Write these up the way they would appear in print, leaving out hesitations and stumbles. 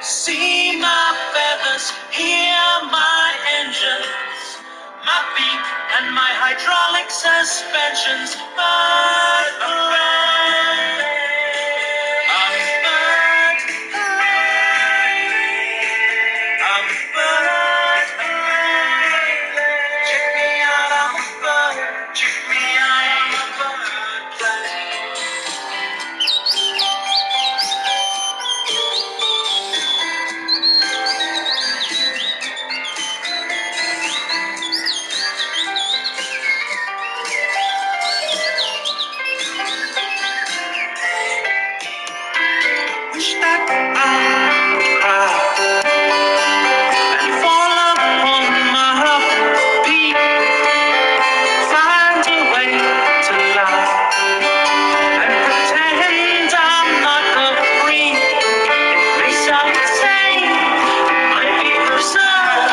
See my feathers, hear my engines, my beak and my hydraulic suspensions. But hooray, I'm a bird, hooray, I'm a bird, hooray. Check me out, I'm a bird, check me out, I'm a bird, play. Wish that I would cry and fall upon my beat, find a way to lie and pretend I'm not a freak. It may sound insane, might be absurd,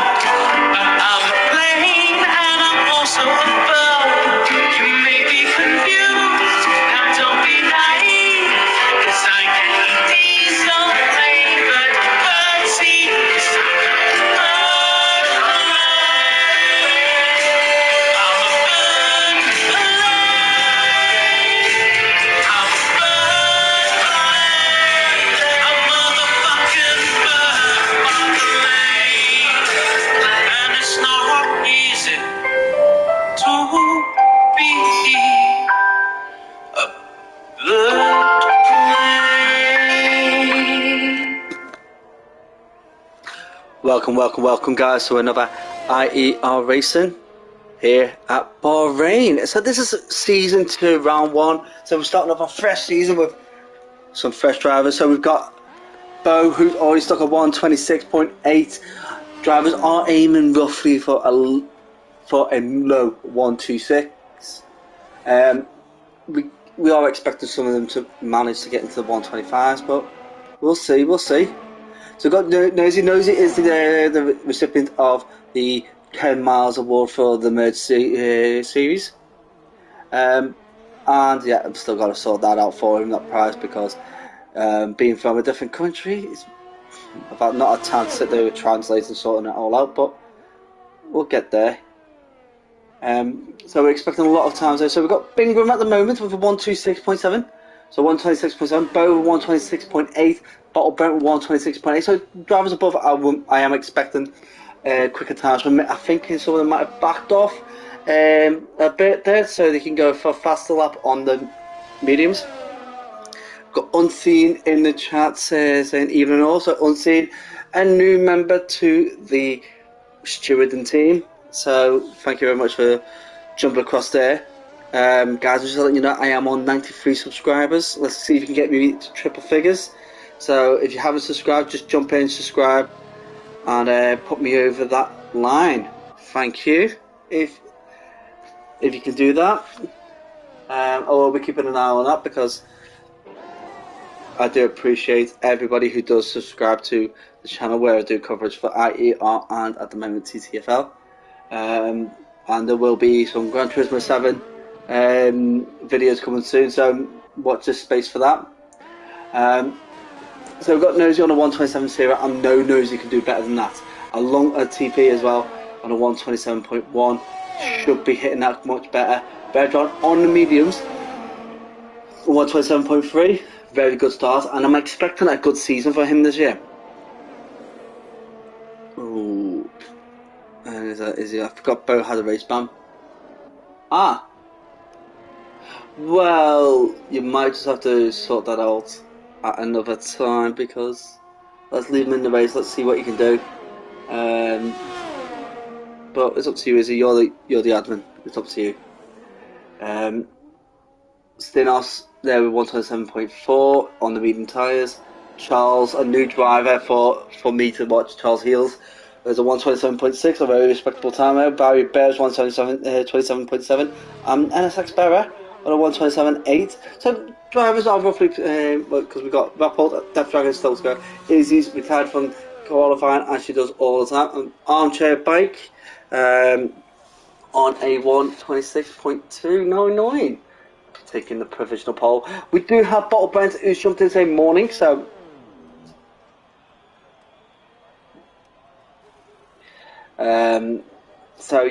but I'm a plane and I'm also a bird. You may be confused, now don't be naive, 'cause I can eat diesel flavored birdseed. 'Cause I'm a bird, hooray. I'm a bird, hooray. I'm a bird, hooray. A motherfucking bird, hooray. And it's not easy to be a bird plane. Welcome guys to another IER racing here at Bahrain. So this is season 2, round 1. So we're starting off a fresh season with some fresh drivers. So we've got Bo, who's already stuck at 126.8. Drivers are aiming roughly for a low 126. We are expecting some of them to manage to get into the 125s, but we'll see. So we've got Nosy. Nosy is the recipient of the 10 miles award for the merge series. And yeah, I've still got to sort that out for him, that prize, because being from a different country, it's about not a time to sit there with translators and sorting it all out, but we'll get there. So we're expecting a lot of times there. So we've got Bingham at the moment with a 126.7. So 126.7, Bow 126.8, Bottle Brent 126.8. So drivers above, I am expecting quicker times. I think some of them might have backed off a bit there, so they can go for a faster lap on the mediums. Got Unseen in the chat saying even also Unseen, a new member to the stewarding team. So thank you very much for jumping across there. Guys, just letting you know I am on 93 subscribers. Let's see if you can get me to triple figures. So if you haven't subscribed, just jump in, subscribe, and put me over that line. Thank you. If you can do that, I will be keeping an eye on that, because I do appreciate everybody who does subscribe to the channel where I do coverage for IER and at the moment TTFL. And there will be some Gran Turismo 7 videos coming soon, so watch this space for that. So we've got Nosy on a 127 series. I know Nosy can do better than that. A TP as well on a 127.1. should be hitting that much better. Bertrand on the mediums, 127.3, very good start, and I'm expecting a good season for him this year. Ooh, and is he? I forgot Bo had a race ban. Ah, well, you might just have to sort that out at another time because let's leave him in the race. Let's see what he can do. But it's up to you, Izzy. You're the admin. It's up to you. Stinos there with 127.4 on the medium tyres. Charles, a new driver for me to watch. Charles Heels. There's a 127.6, a very respectable timer. Barry Bears 127.7. NSX Berra on a 127.8. So drivers are roughly because we got Rapport, Death Dragon still to go. Izzy's retired from qualifying as she does all the time. An armchair bike on a 126.299. Taking the provisional poll. We do have Bottle Brent who's jumped in saying morning, so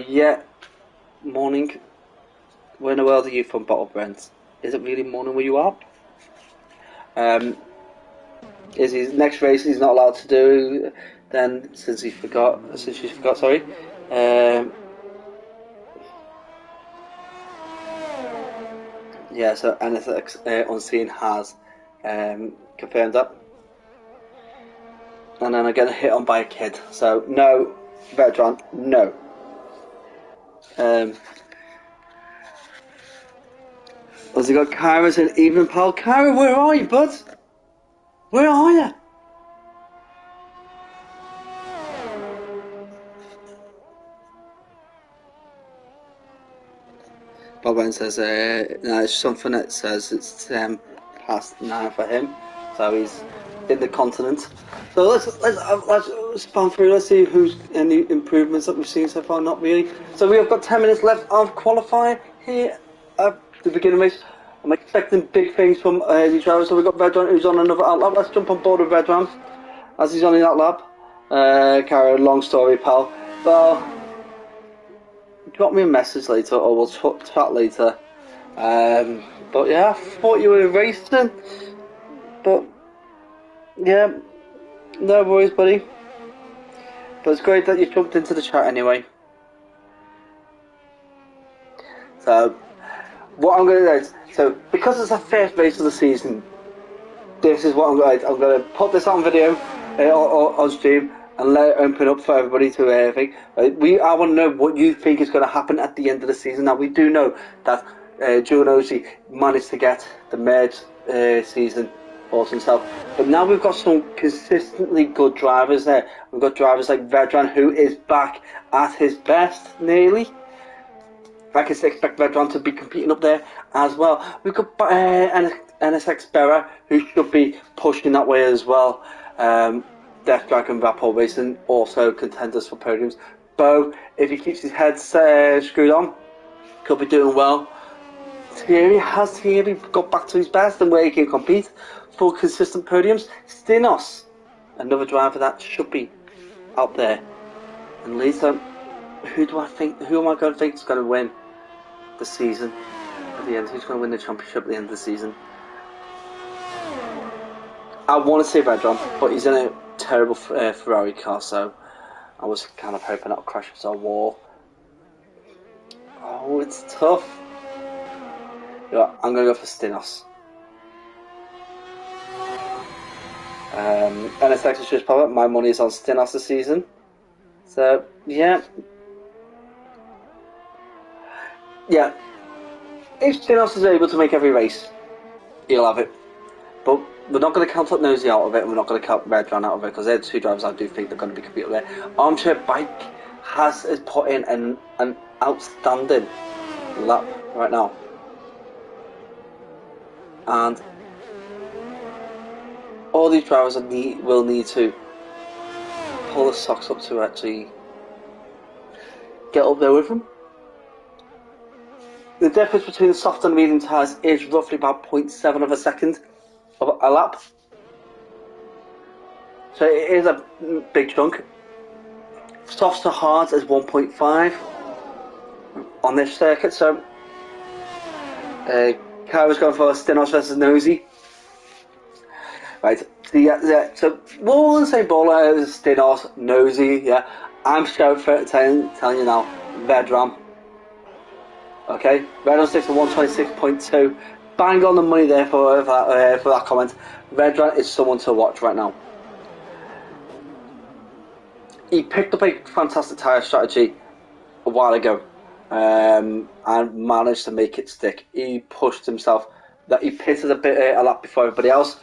yeah, morning. Where in the world are you from, Bottle Brent? Is it really morning where you are? Is his next race he's not allowed to do then since she forgot, sorry. Yeah, so NSX Unseen has confirmed that. And then I get hit on by a kid. So, no, Bertrand, no. Also got Kyra saying, evening pal. Kyra, where are you, bud? Where are you? Bob Wayne says, no, it's something that says it's past 9 for him, so he's in the continent. So let's span through. Let's see who's any improvements that we've seen so far. Not really. So we have got 10 minutes left of qualifying here at the beginning race. I'm expecting big things from these drivers. So we've got Redram who's on another outlap. Let's jump on board with Redram as he's on the outlap. Cara, long story, pal. Well, drop me a message later or we'll chat later. But yeah, I thought you were racing. But yeah, no worries, buddy. But it's great that you jumped into the chat anyway. So, what I'm going to do is, so because it's the first race of the season, this is what I'm going to do. I'm going to put this on video on stream and let it open up for everybody to think. I want to know what you think is going to happen at the end of the season. Now, we do know that Giovanosi managed to get the merge season for himself. But now we've got some consistently good drivers there. We've got drivers like Vedran, who is back at his best, nearly. I can expect Vedran to be competing up there as well. We've got NSX Berra, who should be pushing that way as well. Death Dragon Rapport Racing, also contenders for podiums. Bo, if he keeps his head screwed on, could be doing well. Thierry got back to his best and where he can compete for consistent podiums. Stinos, another driver that should be out there. And Lisa, who am I going to think is going to win the season at the end? Who's going to win the championship at the end of the season? I want to say Vedran, but he's in a terrible Ferrari car, so I was kind of hoping that'll crash into a wall. Oh, it's tough. Yeah, I'm going to go for Stinos. NSX is just popping. My money is on Stinos this season. So, yeah. Yeah. If Stinos is able to make every race, he'll have it. But we're not going to count Nosy out of it, and we're not going to count Redran out of it, because they're two drivers I do think they're going to be competing there. Armchair Bike has put in an outstanding lap right now. And all these drivers will need to pull the socks up to actually get up there with them. The difference between the soft and medium tyres is roughly about 0.7 of a second of a lap. So it is a big chunk. Softs to hards is 1.5. on this circuit. So, Kai was going for Stinos versus Nosy. Right, so we're all in the same ball as Stinos, Nosy, yeah. I'm straight for telling you now, Vedran. Okay, Vedran sticks to 126.2. Bang on the money there for that comment. Vedran is someone to watch right now. He picked up a fantastic tyre strategy a while ago, and managed to make it stick. He pushed himself. That he pitted a lap before everybody else.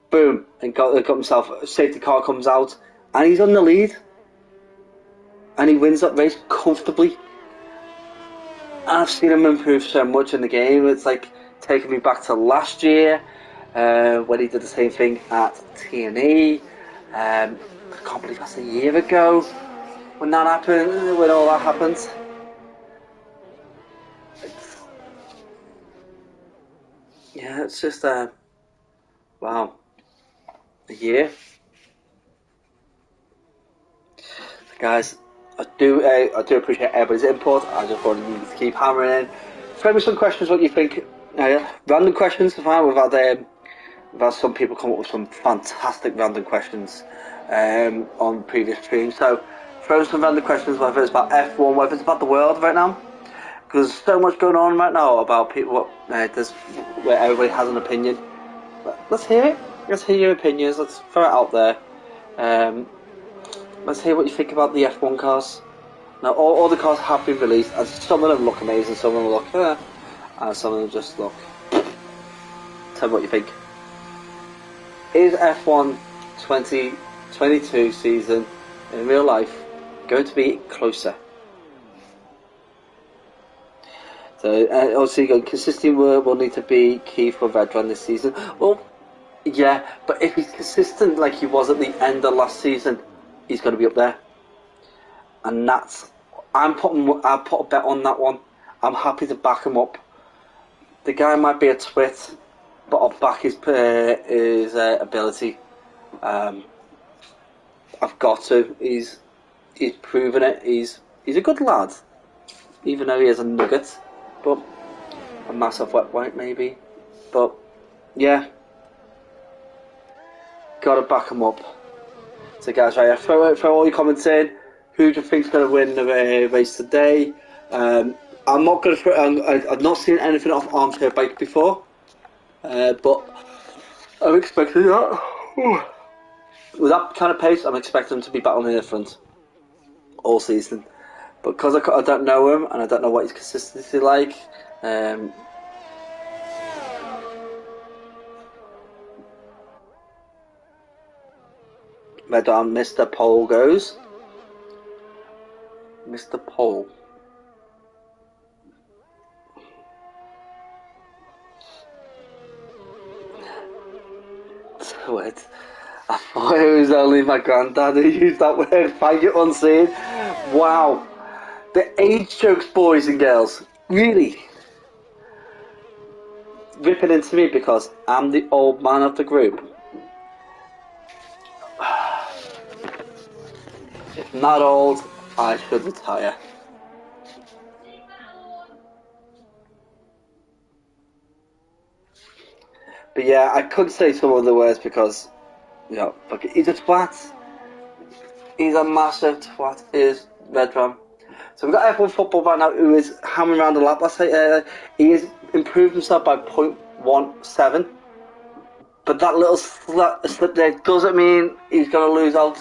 Boom, and got himself. Safety car comes out, and he's on the lead, and he wins that race comfortably. And I've seen him improve so much in the game. It's like taking me back to last year when he did the same thing at T&E. I can't believe that's a year ago when that happened. When all that happened. It's just wow, a year, guys. I do appreciate everybody's input. I just wanted you to keep hammering in. Throw me some questions. What you think? Random questions. We've had some people come up with some fantastic random questions on previous streams. So throw some random questions, whether it's about F1, whether it's about the world right now, because there's so much going on right now about people. Where everybody has an opinion. Let's hear it. Let's hear your opinions. Let's throw it out there. Let's hear what you think about the F1 cars. Now, all the cars have been released, and some of them look amazing, some of them look and some of them just look. Tell me what you think. Is F1 2022 season in real life going to be closer? So, obviously, consistency will need to be key for Vedran this season. Well, yeah, but if he's consistent like he was at the end of last season, he's going to be up there, and I'll put a bet on that one. I'm happy to back him up. The guy might be a twit, but I'll back his ability. I've got to. He's proven it. He's a good lad, even though he is a nugget, but a massive wet white maybe. But yeah, gotta back him up. So guys, right, throw all your comments in. Who do you think's going to win the race today? I'm not going to. I've not seen anything off Armchair Bike before, but I'm expecting that. With that kind of pace, I'm expecting him to be battling in the front all season. But because I don't know him and I don't know what his consistency like. Where Mr. Pole goes. Mr. Pole. Wait. I thought it was only my granddad who used that word, faggot unseen. Wow. The age jokes, boys and girls. Really. Ripping into me because I'm the old man of the group. If not old, I should retire. But yeah, I could say some of the words because, he's a twat. He's a massive twat, is Vedran. So we've got F1 football right now who is hammering around the lap. He has improved himself by 0.17. But that little slip there doesn't mean he's going to lose out.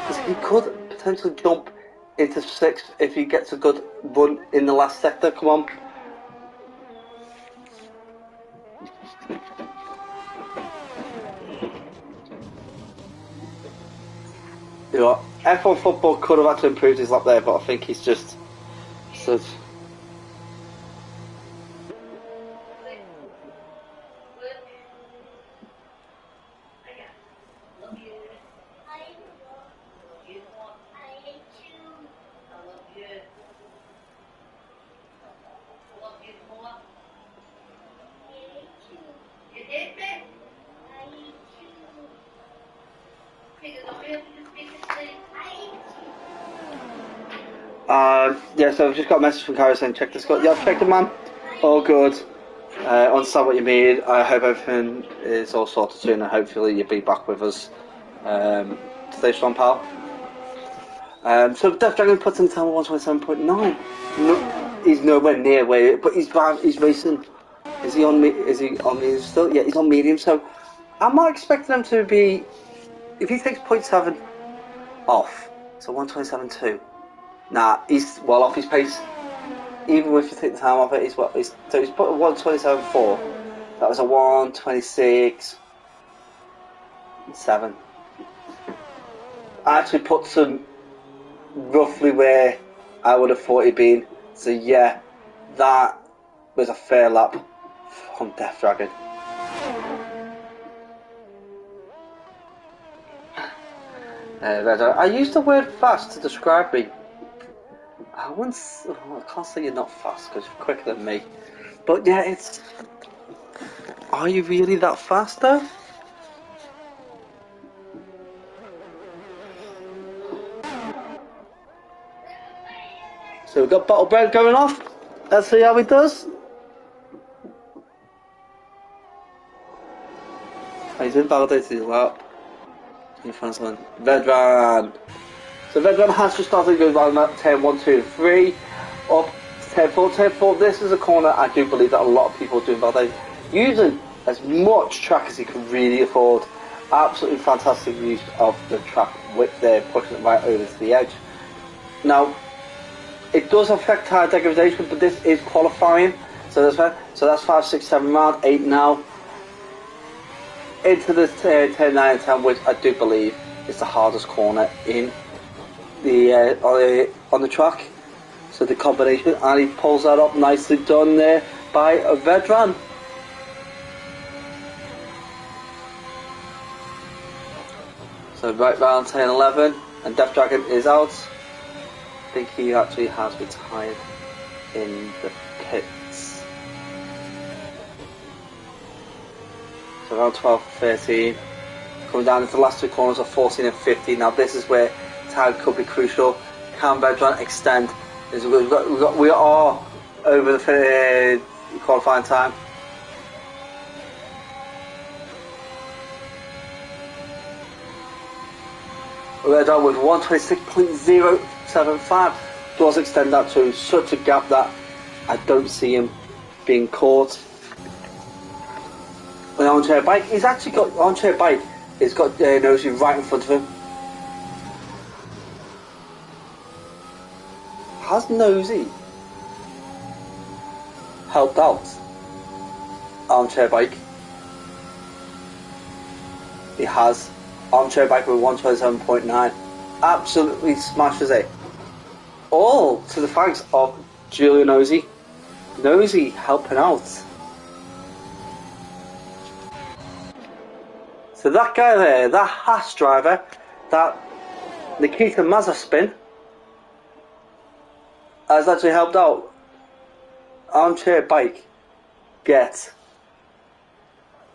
Because he could potentially jump into 6th if he gets a good run in the last sector. Come on. F1 football could have actually improved his lap there, but I think he's just sort of. Yeah, so I've just got a message from Carrie saying, check the score. Yeah, I've checked it, man. All good. Understand what you mean. I hope everything is all sorted soon, and hopefully you'll be back with us. Stay strong, pal. So Death Dragon puts in the time 127.9. No, he's nowhere near where, but he's racing. Is he on me? Is he on medium still? Yeah, he's on medium. So I'm not expecting him to be. If he takes 0.7 off, so 127.2. Nah, he's well off his pace. Even if you take the time off it, he's put 127.4. That was a 126.7. I actually puts him roughly where I would have thought he'd been. So yeah, that was a fair lap from Death Dragon. I used the word fast to describe me. I can't say you're not fast because you're quicker than me. But yeah, it's. Are you really that fast though? So we've got Bottle Bread going off. Let's see how he does. He's invalidated as well. Vedran. So Vedran has just started going around that turn 1, 2, 3. Up to turn 4. Turn 4, this is a corner I do believe that a lot of people are doing validate. Using as much track as he can really afford. Absolutely fantastic use of the track width there, pushing it right over to the edge. Now, it does affect tire degradation, but this is qualifying. So that's 5, 6, 7 round, 8 now. Into the turn 9 and 10, which I do believe is the hardest corner in the on the track. So the combination, and he pulls that up, nicely done there by Vedran. So right round 10, 11, and Death Dragon is out. I think he actually has retired in the pits. So around 12, 13. Coming down into the last two corners of 14 and 15. Now this is where time could be crucial. Can Vedran extend? We are over the qualifying time. We're done with 126.075. Does extend that to such a gap that I don't see him being caught. An armchair bike. He's actually got armchair bike. He's got Nosy right in front of him. Has Nosy helped out armchair bike? He has. Armchair bike with 127.9 absolutely smashes it. All to the thanks of Julia Nosy. Nosy helping out. So that guy there, that Haas driver, that Nikita Mazepin, has actually helped out Armchair Bike get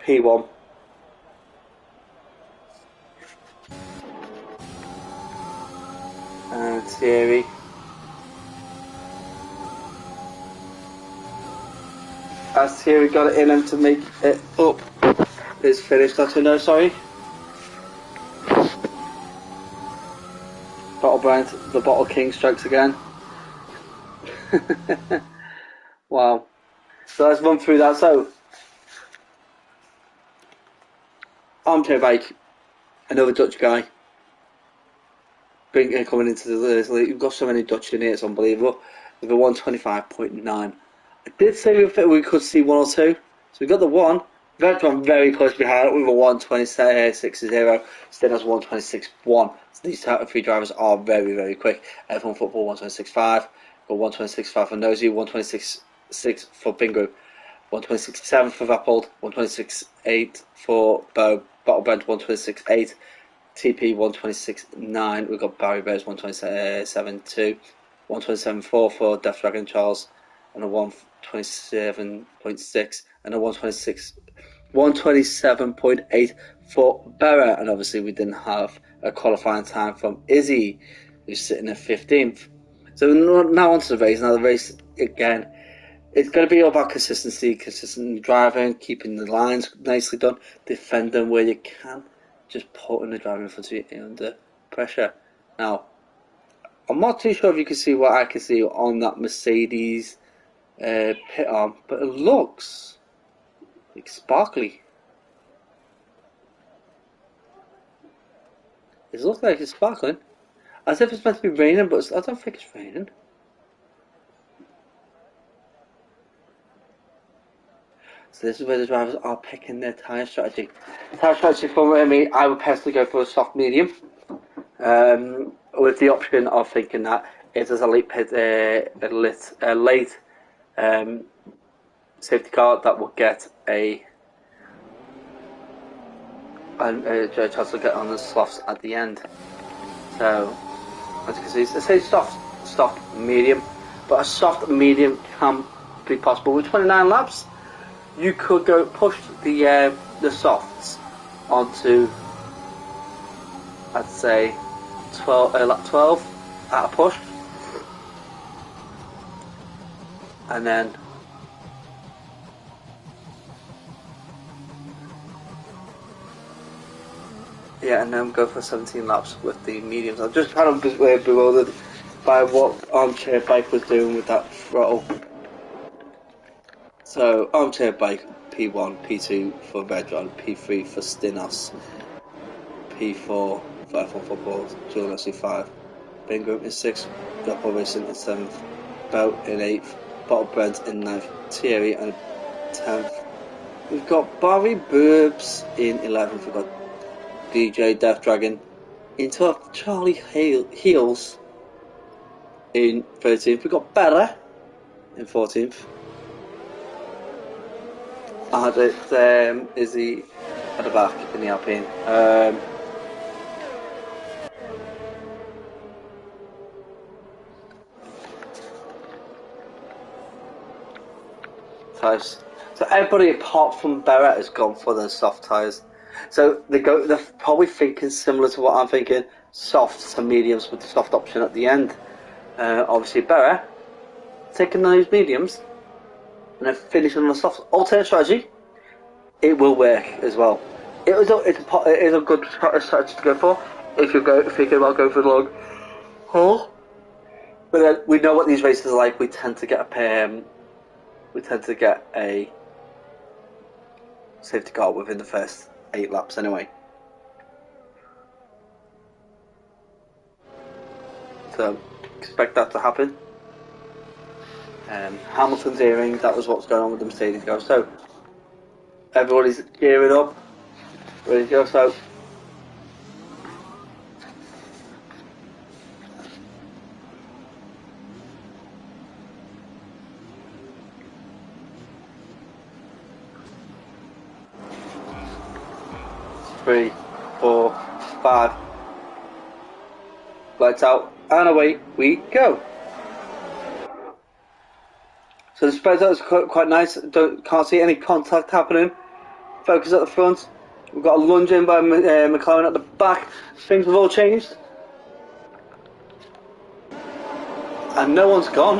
P1. And Thierry. As Thierry got it in him to make it up. It's finished, actually, no, sorry. Bottle Brand, the Bottle King strikes again. Wow. So let's run through that. So, Armchair Bike, another Dutch guy. Coming into the list. You've got so many Dutch in here, it's unbelievable. With a 125.9. I did say we could see one or two. So we got the one. Vedran very close behind with a 126.0. Still has 126.1. So these three drivers are very, very quick. F1 Football 126.5. Got 126.5 for Nosy, 126.6 for Bingo, 126.7 for Vappold, 126.8 for Bottle Brent, 126.8. TP 126.9. We've got Barry Bears 127.2, 127.4 for Death Dragon Charles, and a 127.6, and a 127.8 for Berra. And obviously we didn't have a qualifying time from Izzy, who's sitting at 15th. So now onto the race. Now the race again, it's going to be all about consistency, consistent driving, keeping the lines nicely done, defending where you can, just putting the driver in front of you under pressure. Now, I'm not too sure if you can see what I can see on that Mercedes pit arm, but it looks like sparkly. It looks like it's sparkling, as if it's meant to be raining, but I don't think it's raining. So this is where the drivers are picking their tyre strategy. Tyre strategy for me, I would personally go for a soft medium, with the option of thinking that if there's a late safety car, that will get a chance to get on the softs at the end. So as you can see, it says soft medium, but a soft medium can be possible with 29 laps. You could go push the softs onto, I'd say, lap 12 at a push, and then go for 17 laps with the mediums. I'm just kind of bewildered by what Armchair Bike was doing with that throttle. So Armchair Bike P1, P2 for Redron, P3 for Stinos, P4 for F1 Football, Julian SC5, Bingham in 6th, Dropper Racing in 7th, Boat in 8th, Bottle Brent in 9th, Thierry in 10th. We've got Barry Burbs in 11th, we've got DJ Death Dragon in 12th, Charlie Heels in 13th, we've got Bella in 14th. And it Izzy at the back in the Alpine. Tyres. So everybody apart from Barrett has gone for the soft tyres. So they're probably thinking similar to what I'm thinking, soft to mediums with the soft option at the end. Obviously Barrett taking those mediums and then finishing on the soft. Alternate strategy, it will work as well. It is a good strategy to go for if you're thinking about going for the long haul. But then we know what these races are like. We tend to get a safety car within the first 8 laps anyway. So expect that to happen. Hamilton's earring, that was what's going on with the Mercedes car. So everybody's gearing up, ready to go. So three, 4, 5. Lights out, and away we go. So the spread out is quite nice. Can't see any contact happening. Focus at the front. We've got a lunge in by McLaren at the back. Things have all changed. And no one's gone.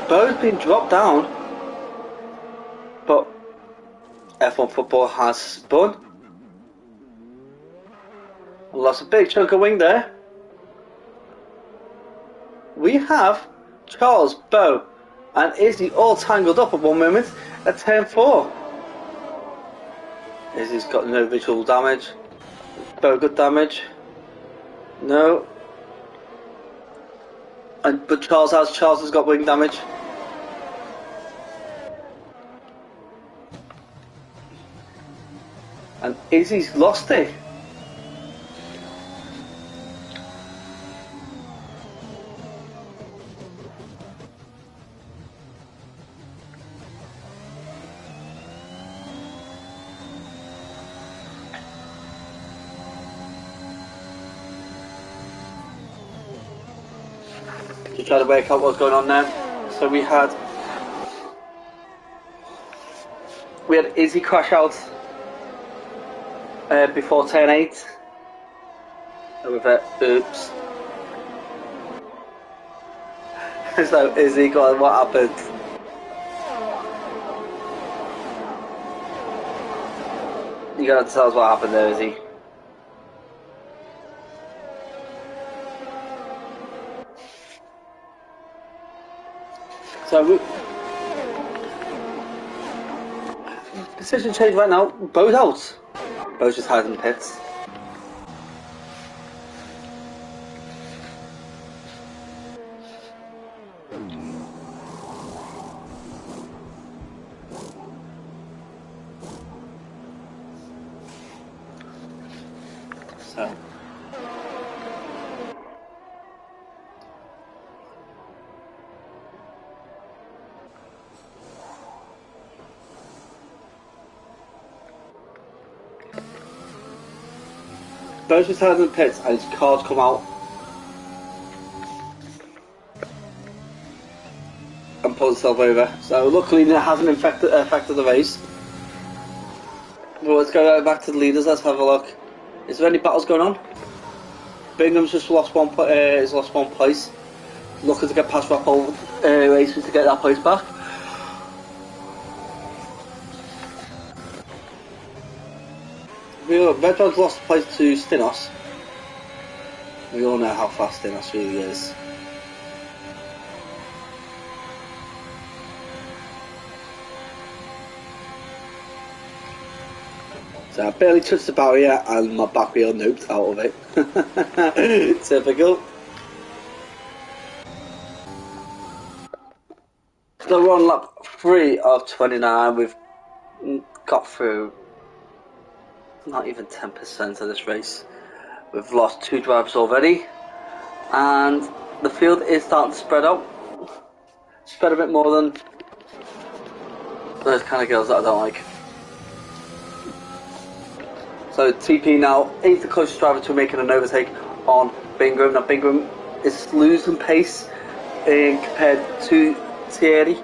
Bo's been dropped down. But F1 Football has spun. Lost a big chunk of wing there. We have Charles, Bo, and Izzy all tangled up at one moment at turn 4. Izzy's got no visual damage. Bo got damage. No. But Charles has got wing damage. And Izzy's lost it. To try to work out what's going on there. So we had Izzy crash out before turn 8. And with it, oops. So, Izzy, go on, what happened? You gotta tell us what happened there, Izzy. So, position change right now. Bo's out. Bo's just hiding in the pits. So. Bo's just hiding in the pits and his car's come out. And pulled himself over. So luckily it hasn't affected the race. Well, let's go back to the leaders. Let's have a look. Is there any battles going on? Bingham's just lost one. He's lost one place. Looking to get past Rappel Racing to get that place back. Red Dog's lost the place to Stinos. We all know how fast Stinos really is. So I barely touched the barrier and my back wheel noped out of it. Typical. So we're on lap 3 of 29. We've got through not even 10% of this race. We've lost 2 drivers already, and the field is starting to spread out. Spread a bit more than those kind of girls that I don't like. So TP now is the closest driver to making an overtake on Bingham. Now Bingham is losing pace compared to Thierry,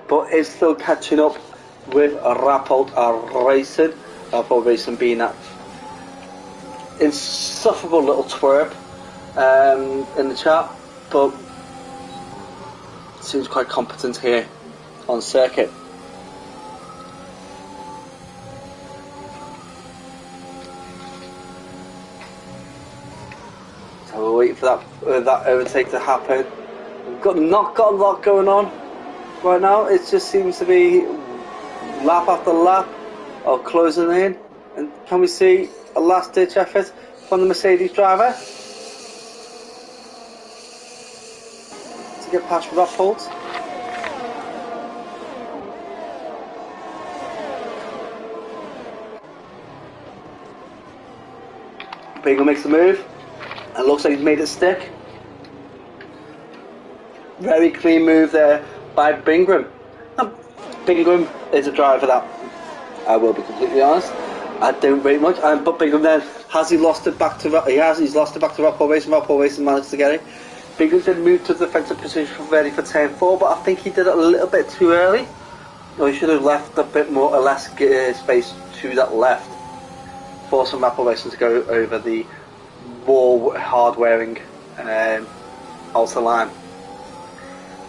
but is still catching up with Rappel Racing. Rappel Racing being that insufferable little twerp in the chat, but seems quite competent here on circuit. So we're waiting for that overtake to happen. We've not got a lot going on right now. It just seems to be lap after lap of closing in. And can we see a last ditch effort from the Mercedes driver to get past Rappel? Bingham makes the move. It looks like he's made it stick. Very clean move there by Bingham. Now, Bingham is a driver that, I will be completely honest, I don't rate much. But Bingham then, has he lost it back to he's lost it back to Rappel Racing. Rappel Racing managed to get it. Bingham did move to the defensive position ready for turn 4, but I think he did it a little bit too early. Or he should have left a bit more or less space to that left for some Rappel Racing to go over the more hard-wearing outer line.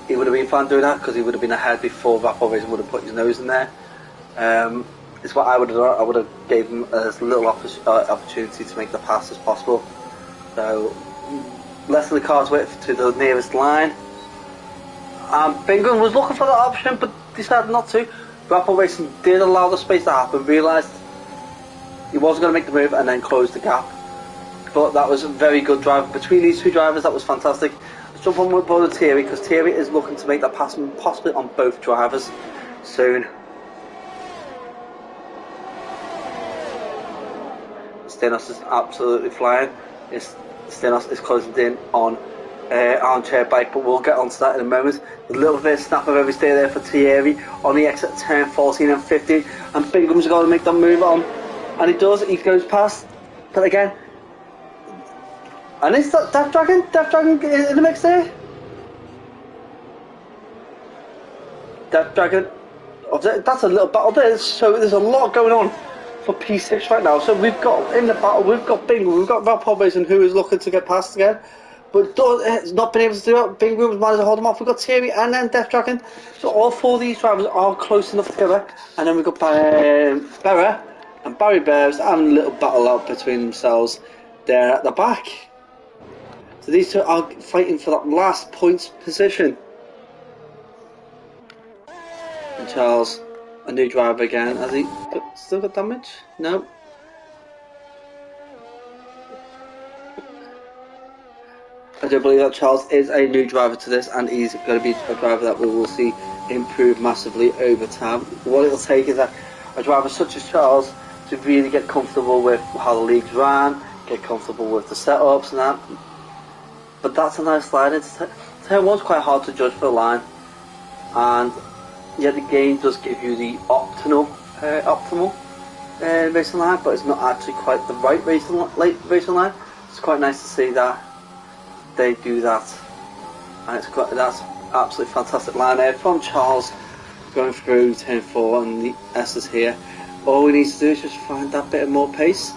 He would have been fine doing that because he would have been ahead before Rappel Racing would have put his nose in there. It's what I would have done. I would have gave him as little opportunity to make the pass as possible. So less than the car's width to the nearest line. Bingham was looking for that option but decided not to. Rappel Racing did allow the space to happen, realised he wasn't going to make the move and then closed the gap. But that was a very good drive between these two drivers. That was fantastic. Let's jump on board Thierry because Thierry is looking to make that pass possibly on both drivers soon. Stinos is absolutely flying. Stinos is closing in on Armchair Bike, but we'll get onto that in a moment. A little bit of snap of every stay there for Thierry on the exit turn 14 and 15, and Bingham's got to make that move on, and he does. He goes past, but again. And is that Death Dragon in the mix there? Death Dragon, that's a little battle there. So there's a lot going on for P6 right now. So we've got in the battle, we've got Bingham, we've got Rappel Racing who is looking to get past again. but has not been able to do it. Bing Groom's managed to hold them off. We've got Thierry and then Death Dragon. So all four of these drivers are close enough together. And then we've got Berra and Barry Bears having a little battle out between themselves there at the back. So these two are fighting for that last points position. And Charles, a new driver again. Has he still got damage? No. I do believe that Charles is a new driver to this, and he's going to be a driver that we will see improve massively over time. What it'll take is a driver such as Charles to really get comfortable with how the leagues ran, get comfortable with the setups and that. But that's a nice line. Turn one's quite hard to judge for the line, and yet the game does give you the optimal racing line, but it's not actually quite the right racing line. It's quite nice to see that they do that, and that's absolutely fantastic line there from Charles going through turn 4 and the S's here. All we need to do is just find that bit of more pace,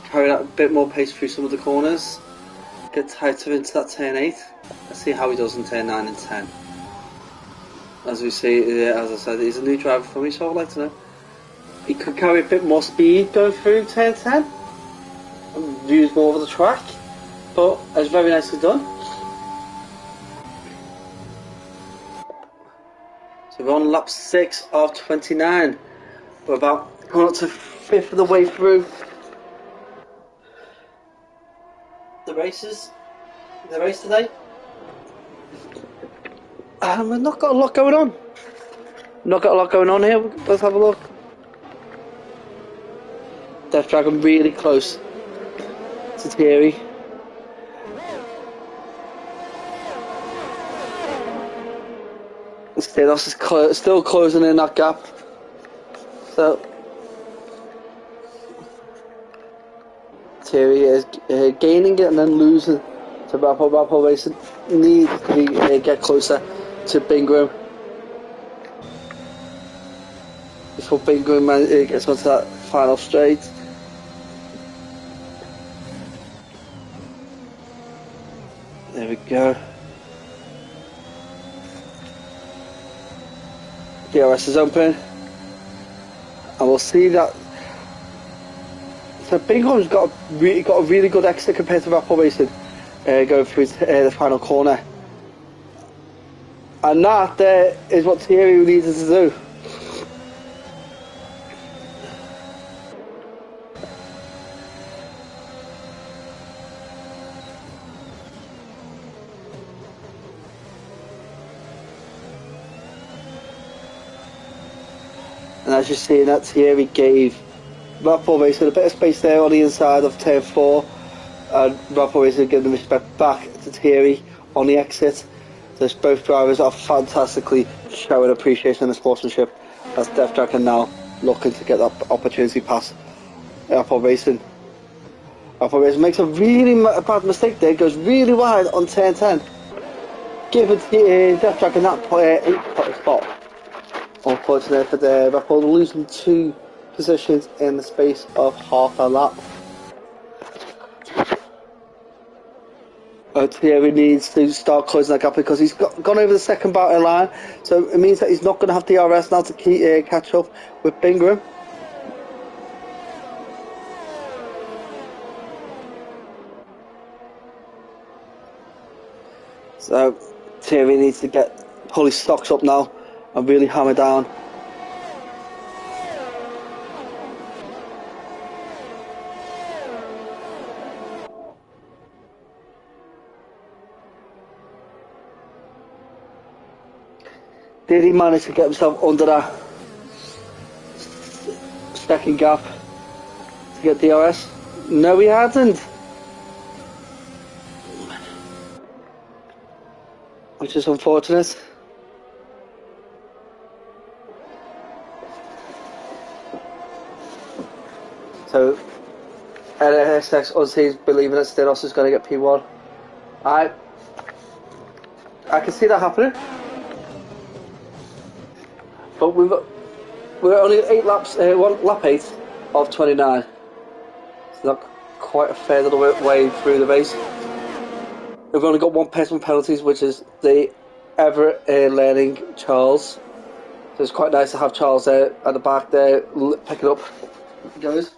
carry that a bit more pace through some of the corners, get tighter into that turn 8. Let's see how he does in turn 9 and 10. As we see, as I said, he's a new driver for me, so I'd like to know. He could carry a bit more speed going through turn 10 and use more of the track, but it's very nicely done. So we're on lap 6 of 29. We're about going up to 5th of the way through the race today. And we've not got a lot going on. Not got a lot going on here. Let's have a look. Death Dragon really close to Thierry. Stedos is still closing in that gap. So Thierry is gaining it and then losing to Rappo Racing. Needs to get closer to Bingram before Bingram gets onto that final straight. There we go. DRS is open, and we'll see that. So Bingham's got a really good exit compared to Rappo Racing, going through the final corner, and that there is what Thierry needed to do. And as you're seeing that, Thierry gave Rappo Racing a bit of space there on the inside of turn 4, and Rappo Racing giving the respect back to Thierry on the exit. So both drivers are fantastically showing appreciation and sportsmanship, as Death Dragon now looking to get that opportunity past Rappo Racing. Rappo Racing makes a really bad mistake there, goes really wide on turn 10, giving Death Dragon that 8th spot. Unfortunately for the Rappo, losing 2 positions in the space of half a lap. Thierry needs to start closing that gap because he's gone over the second batting line, so it means that he's not going to have DRS now to catch up with Bingram. So Thierry needs to pull his stocks up now and really hammer down. Did he manage to get himself under that second gap to get DRS? No, he hadn't. Which is unfortunate. So, NSX Unsee's believing that Stenos is going to get P1. I can see that happening. But we're only 8 laps, lap 8 of 29. So quite a fair little way through the race. We've only got one person with penalties, which is the ever-learning Charles. So it's quite nice to have Charles there at the back there, picking up. He goes.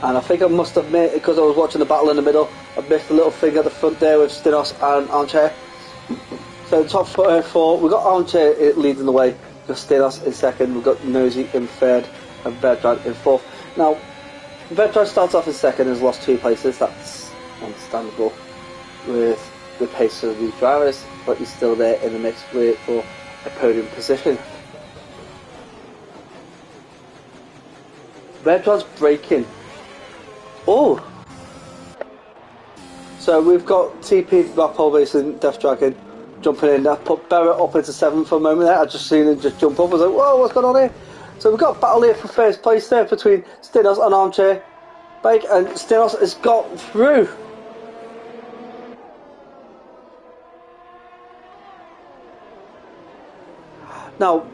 And I think I must admit, because I was watching the battle in the middle, I missed a little thing at the front there with Stinos and Armchair. So the top four, we've got Armchair leading the way, we've got Stinos in second, we've got Nosy in third, and Bertrand in fourth. Now, Bertrand starts off in second and has lost 2 places. That's understandable with the pace of these drivers, but he's still there in the mix for a podium position. Bertrand's braking. Oh! So we've got TP, Rapol Racing, Death Dragon jumping in. I put Barrett up into 7th for a moment there. I just seen him just jump up. I was like, whoa, what's going on here? So we've got a battle here for first place there between Stinos and Armchair Bike, and Stinos has got through. Now,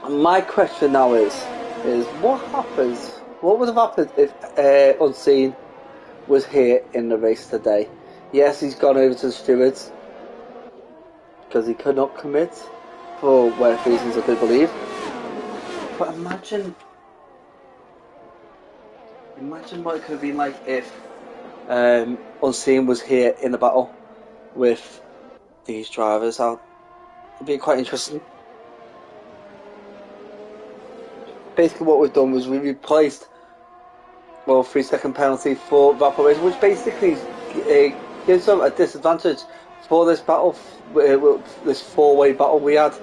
my question now is what happens? What would have happened if Unseen was here in the race today? Yes, he's gone over to the stewards because he could not commit for whatever reasons I could believe. But imagine what it could have been like if Unseen was here in the battle with these drivers. It'd be quite interesting. Basically what we've done was we replaced 3-second penalty for Rapid Race, which basically gives them a disadvantage for this battle, this 4-way battle we had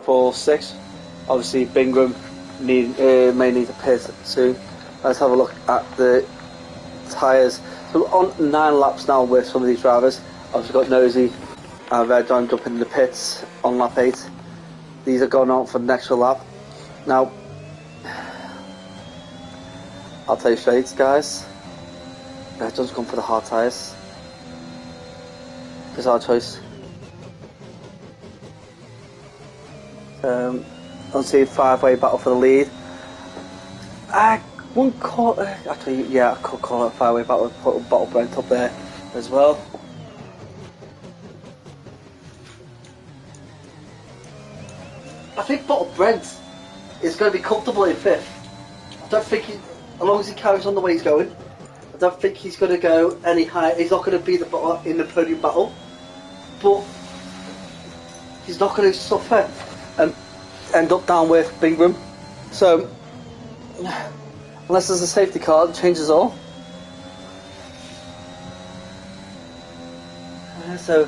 for 6. Obviously Bingham may need to pit soon. Let's have a look at the tyres. So we're on 9 laps now with some of these drivers. Obviously got Nosy and Red John jumping in the pits on lap 8. These are going on for the next lap. Now, I'll tell you straight, guys. Red John's gone for the hard tyres. It's our choice. Obviously, 5-way battle for the lead. I wouldn't call it. Actually, yeah, I could call it a 5-way battle. Put Bottle Brent up there as well. I think Bottle Brent is going to be comfortable in 5th. I don't think as long as he carries on the way he's going, I don't think he's going to go any higher. He's not going to be in the podium battle, but he's not going to suffer and end up down with Bingham. So, unless there's a safety car, it changes all. So,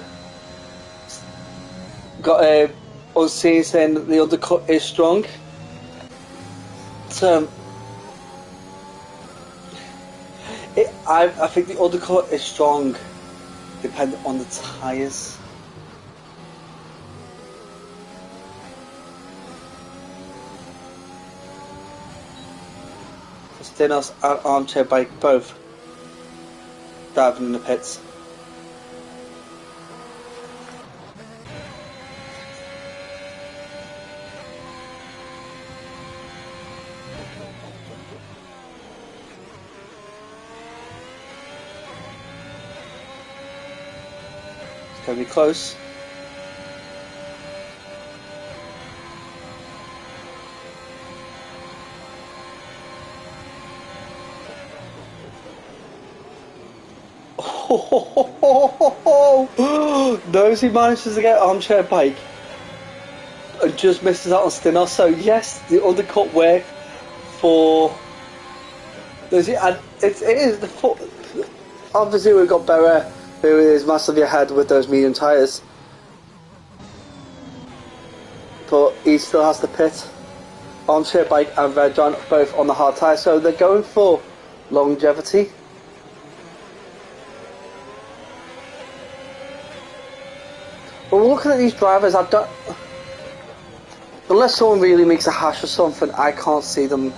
got Unseen saying that the undercut is strong. So, I think the undercut is strong depending on the tyres. Stinos and Armchair Bike both diving in the pits. It's going to be close. Nosy manages to get Armchair Bike and just misses out on Stinos. So yes, the undercut worked for Nosy, and it is the foot. Obviously we've got Berra, who is massively ahead with those medium tyres, but he still has to pit. Armchair Bike and Red John both on the hard tyre, so they're going for longevity. But we're looking at these drivers, unless someone really makes a hash or something, I can't see them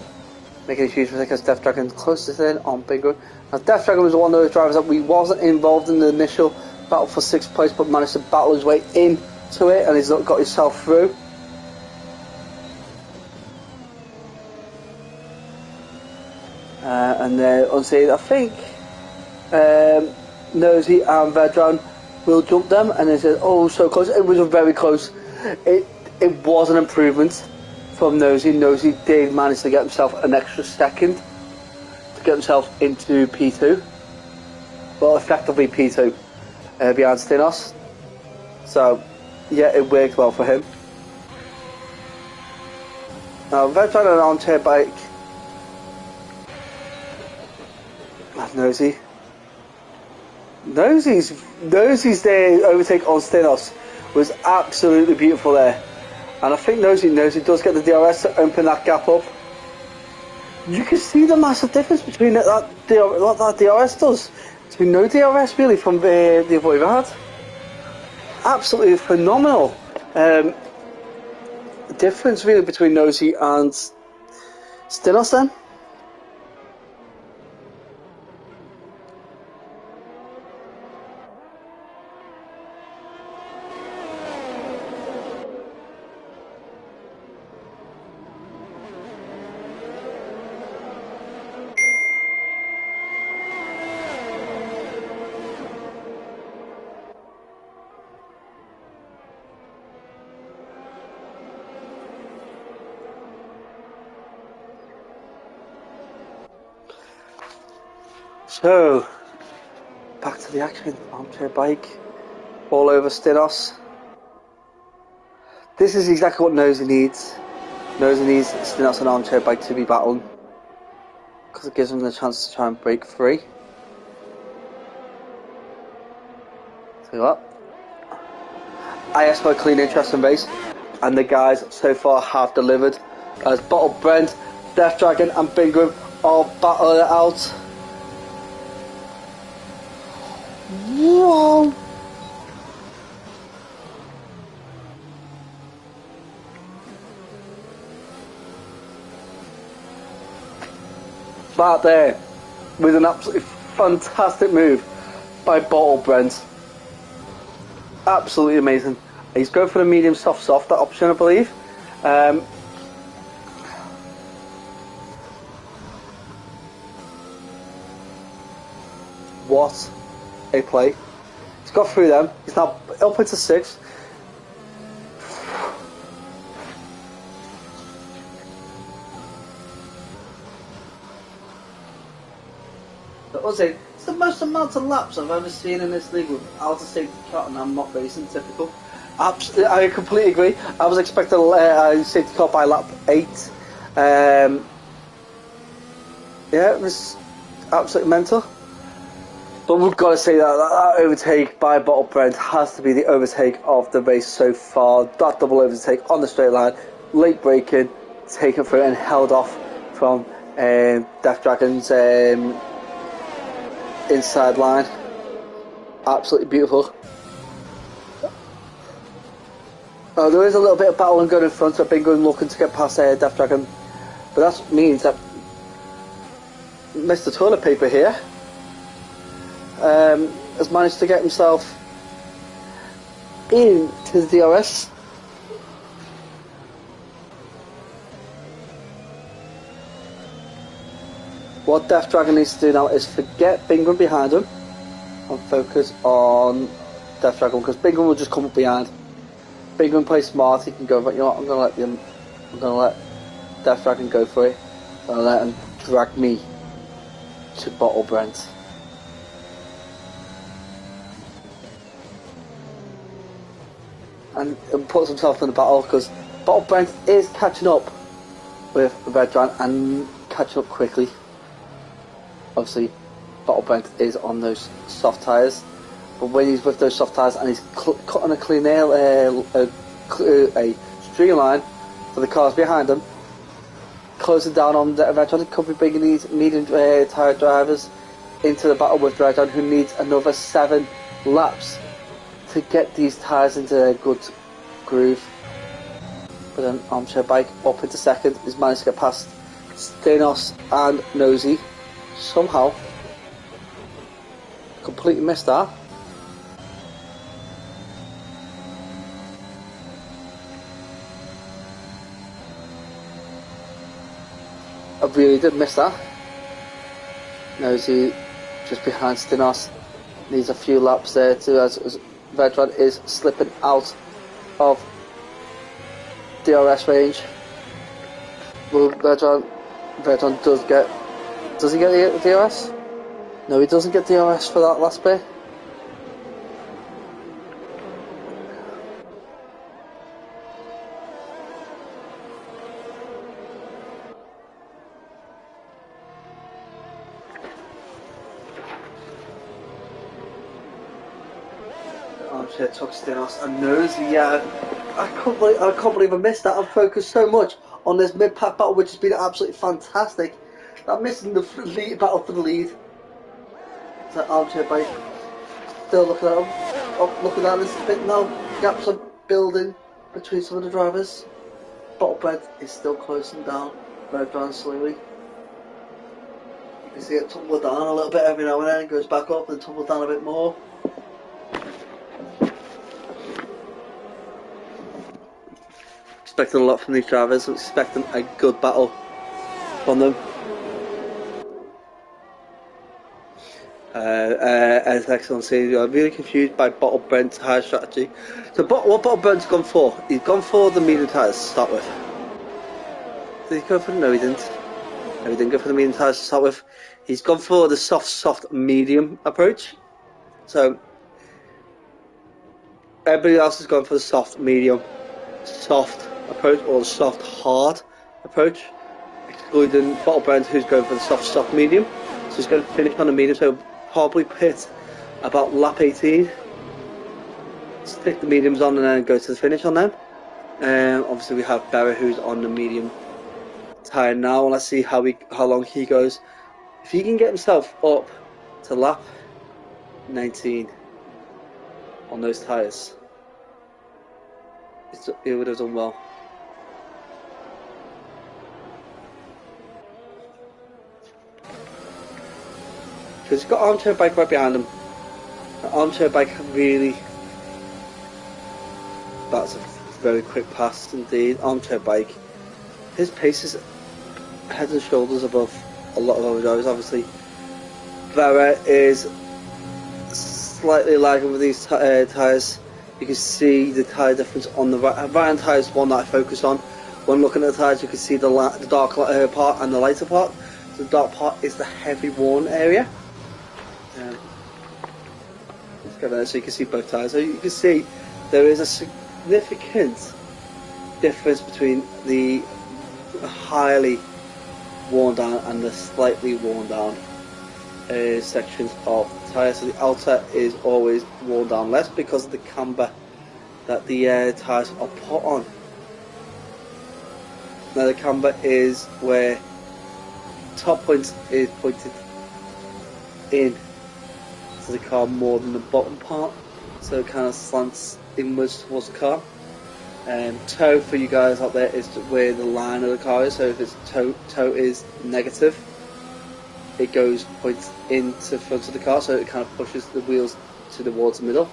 making a huge mistake, because Death Dragon's closest in on Bingham. Now Death Dragon was one of those drivers that we wasn't involved in the initial battle for 6th place, but managed to battle his way into it, and he's not got himself through. And then honestly, I think Nosy and Vedran will jump them, and they said, "Oh, so close!" It was very close. It was an improvement from Nosy. Nosy did manage to get himself an extra second to get himself into P2. Well, effectively P2 behind Stinos. So, yeah, it worked well for him. Now, Vedran on an armchair bike. Nosy. Nosy's there overtake on Stinos was absolutely beautiful there. And I think Nosy does get the DRS to open that gap up. You can see the massive difference between what that DRS does to no DRS really from the other we've had. Absolutely phenomenal difference really between Nosy and Stinos then. So, back to the action. Armchair bike, all over Stinos. This is exactly what Nosy needs. Nosy needs Stinos and armchair bike to be battling, because it gives him the chance to try and break free. See what? I asked for a clean, interesting race, and the guys so far have delivered. As Bottle Brent, Death Dragon, and Bingham all battle it out. Whoa! That there was an absolutely fantastic move by Bottle Brent. Absolutely amazing. He's going for the medium soft that option, I believe. What a play. He's got through them. He's now up into 6th. It's the most amount of laps I've ever seen in this league without a safety car, and I'm not racing typical. Absolutely, I completely agree. I was expecting a safety car by lap 8. Yeah, it was absolutely mental. But we've got to say that overtake by Bottle Brent has to be the overtake of the race so far. That double overtake on the straight line, late braking, taken through and held off from Death Dragon's inside line. Absolutely beautiful. There is a little bit of battling going in front. I've been going looking to get past Death Dragon, but that means that Mr. Toilet Paper here has managed to get himself into the DRS. What Death Dragon needs to do now is forget Bingham behind him and focus on Death Dragon, because Bingham will just come up behind. Bingham plays smart. He can go, but you know what? I'm gonna let Death Dragon go for it. I'm gonna let him drag me to Bottle Brent. And puts himself in the battle, because Bottle Brent is catching up with Vedran and catching up quickly. Obviously, Bottle Brent is on those soft tyres, but when he's with those soft tyres and he's cutting a clean nail, a streamline for the cars behind him, closing down on Vedran, he could be bringing these medium tyre drivers into the battle with Vedran, who needs another 7 laps to get these tyres into a good groove. But then Armchair Bike up into 2nd. He's managed to get past Stinos and Nosy. Somehow completely missed that. I really did miss that. Nosy just behind Stinos. Needs a few laps there too, as Vedran is slipping out of DRS range. Well, Vedran does he get the DRS? No, he doesn't get DRS for that last bit. Armchair took Stinos and Nosy. Yeah, I can't believe I missed that. I've focused so much on this mid-pack battle, which has been absolutely fantastic. I'm missing the lead battle for the lead. It's that Armchair bike. Still looking at him. Oh, looking at this bit now. Gaps are building between some of the drivers. Bottlebread is still closing down. Very down slowly. You can see it tumble down a little bit every now and then. It goes back up and tumbles down a bit more. Expecting a lot from these drivers. I'm expecting a good battle from them. As excellent saying, I'm really confused by Bottlebread's tyre strategy. So what Bottlebread's gone for? He's gone for the medium tyres to start with. Did he go for no, he didn't. No, he didn't go for the medium tyres to start with. He's gone for the soft medium approach. So everybody else has gone for the soft medium soft approach, or the soft hard approach, excluding Bottlebread, who's going for the soft medium. So he's going to finish on the medium, so probably pit about lap 18, stick the mediums on and then go to the finish on them. Obviously we have Berra, who's on the medium tyre now, and let's see how long he goes. If he can get himself up to lap 19 on those tyres, he would have done well. Because he's got Armchair bike right behind him. The Armchair bike really, that's a very quick pass indeed. Armchair bike, his pace is head and shoulders above a lot of other drivers. Obviously Vera is slightly lagging with these tyres. You can see the tyre difference on the right hand tyre is one that I focus on. When looking at the tyres, you can see the dark part and the lighter part. So the dark part is the heavy worn area. Let's go there so you can see both tyres. So you can see there is a significant difference between the highly worn down and the slightly worn down sections of the tyre. So the outer is always worn down less because of the camber that the tyres are put on. Now the camber is where top point is pointed in to the car more than the bottom part, so it kind of slants inwards towards the car. Toe for you guys out there is where the line of the car is, so if its toe is negative, it points into front of the car, so it kind of pushes the wheels towards the middle.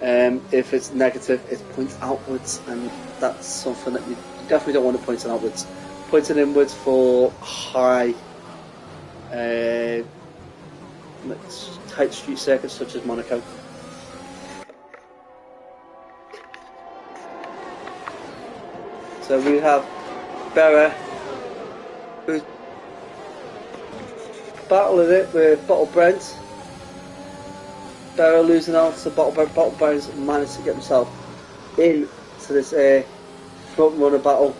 If it's negative, it points outwards, and that's something that you definitely don't want to point it outwards. Pointing inwards for high tight street circuits such as Monaco. So we have Berra, who's battling it with Bottlebread. Berra losing out to Bottlebread. Bottlebread's managed to get himself into this front runner battle.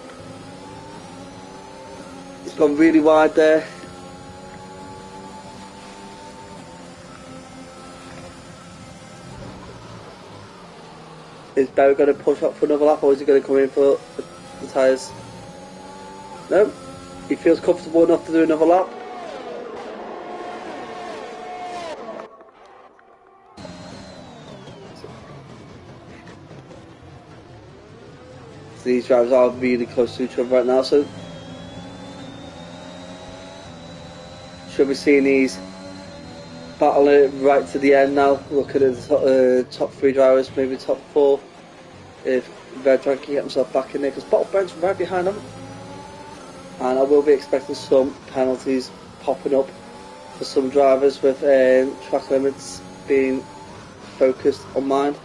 He's gone really wide there. Is Berra going to push up for another lap, or is he going to come in for the tyres? No, he feels comfortable enough to do another lap. So these drivers are really close to each other right now, so should be seeing these battling right to the end now. Looking at the top three drivers, maybe top four, if Vedran can get himself back in there, because Bottlebread's right behind him. and I will be expecting some penalties popping up for some drivers with track limits being focused on mind.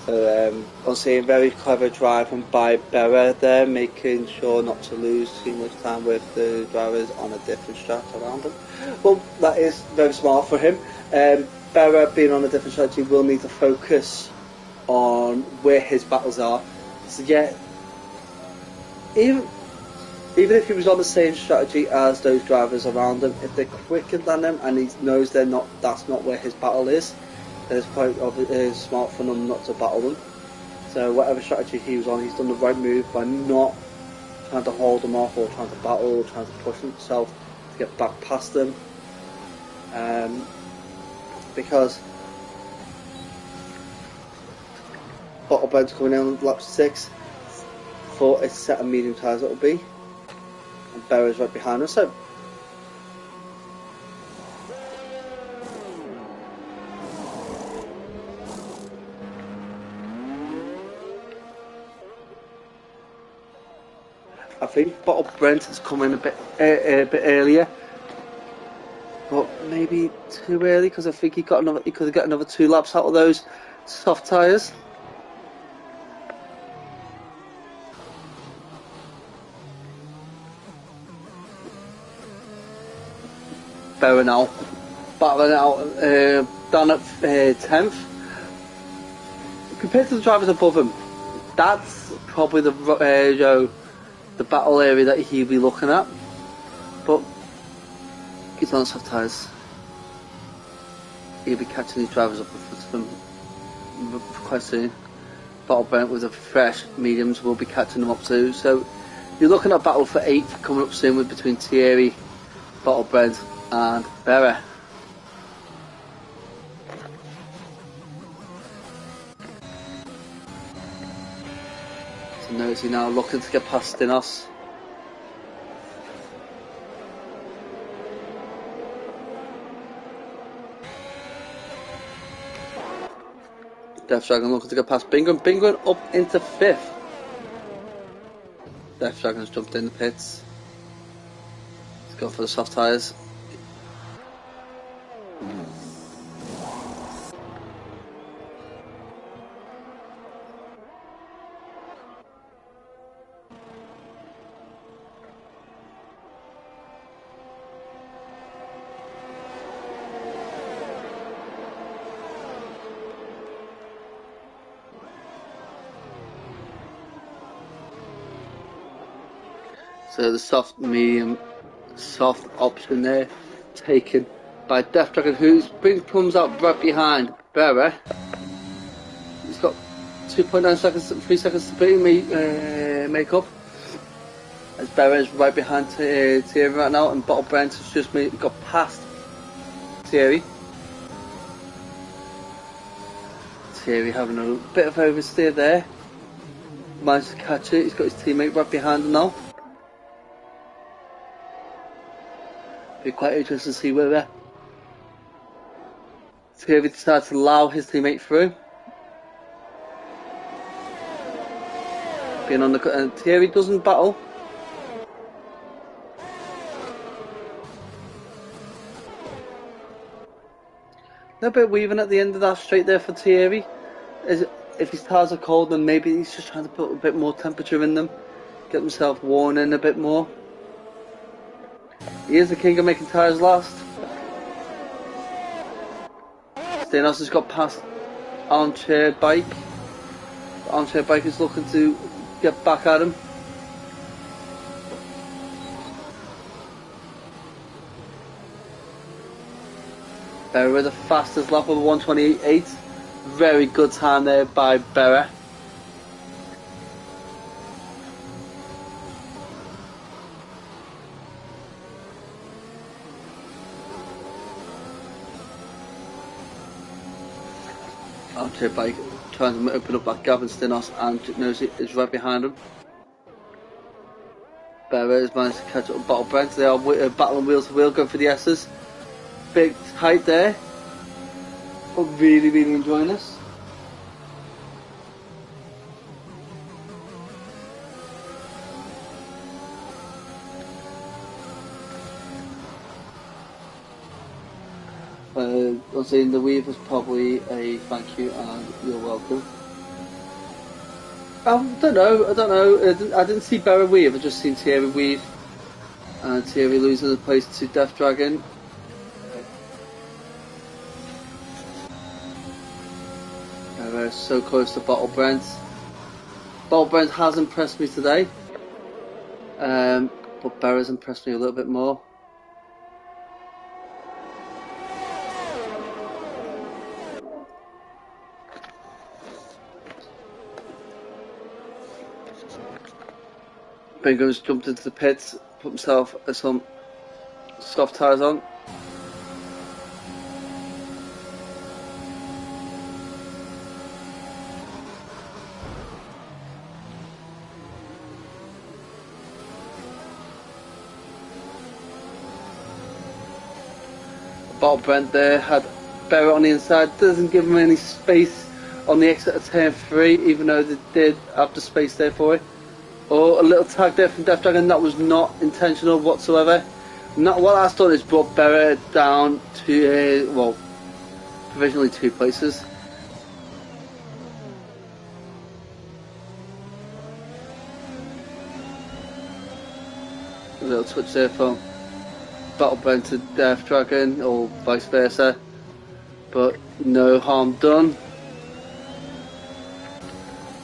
So I'm seeing very clever driving by Berra there, making sure not to lose too much time with the drivers on a different strat around him. Well, that is very smart for him. Berra being on a different strategy will need to focus on where his battles are. So yeah, even if he was on the same strategy as those drivers around him, if they're quicker than him and he knows that's not where his battle is, then it's quite smart for them not to battle them. So whatever strategy he was on, he's done the right move by not trying to hold them off or trying to battle or trying to push himself to get back past them. Because Bottlebed's coming in on lap 6 for a set of medium tyres it'll be, and Berra's right behind us. So I think Bottle Brent has come in a bit earlier, but maybe too early, because I think he could have got another 2 laps out of those soft tyres. Berra now battling out down at 10th. Compared to the drivers above him, that's probably the battle area that he'll be looking at, but he's on soft tyres. He'll be catching these drivers up in front of him quite soon. Bottle Brent with the fresh mediums will be catching them up too. So you're looking at a battle for 8th coming up soon between Thierry, Bottle Brent and Berra. So Nosy now looking to get past Stinos. Death Dragon looking to get past Bingham. Bingham up into 5th. Death Dragon's jumped in the pits. Let's go for the soft tyres. So the soft, medium, soft option there, taken by Death Dragon, whose comes out right behind Berra. He's got 2.9 seconds, 3 seconds to make up. As Berra is right behind Thierry right now, and Bottle Brent has just got past Thierry. Thierry having a bit of oversteer there. Managed to catch it. He's got his teammate right behind him now. Be quite interesting to see whether Thierry decides to allow his teammate through. Being on the Thierry doesn't battle. A little bit weaving at the end of that straight there for Thierry. If his tyres are cold, then maybe he's just trying to put a bit more temperature in them, get himself worn in a bit more. He is the king of making tyres last. Stinos has got past Armchair Bike. The Armchair Bike is looking to get back at him. Berra with the fastest lap of 1:28.8. Very good time there by Berra. Armchair Bike trying to open up that gap, and Stinos and Nosy is right behind him. Berra has managed to catch up with Bottle Brent. They are battling wheel to wheel, going for the S's. Big height there. but really enjoying this. I'll say the weave was probably a thank you and you're welcome. I don't know. I didn't see Barra weave. I just seen Thierry weave, and Thierry losing the place to Death Dragon. And we're so close to Bottle Brent. Bottle Brent has impressed me today, but Barra's impressed me a little bit more. Bingo's jumped into the pits, put himself some soft tyres on. Bottle Brent there had Barra on the inside, doesn't give him any space on the exit of turn 3, even though they did have the space there for it. Oh, a little tag there from Death Dragon. That was not intentional whatsoever. Not what that's done is brought Barra down to well, provisionally 2 places. A little touch there from Battle Brent to Death Dragon, or vice versa, but no harm done.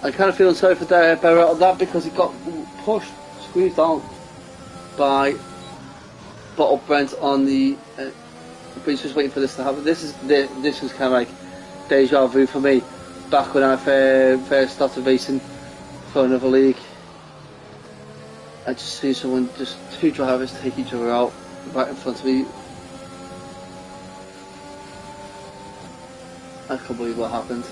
I kind of feeling sorry for Barra on that because he got pushed, squeezed on by Bottle Brent on the. But he's just waiting for this to happen. This was kind of like deja vu for me, back when I first started racing for another league. I just see someone, just 2 drivers take each other out right in front of me. I can't believe what happened.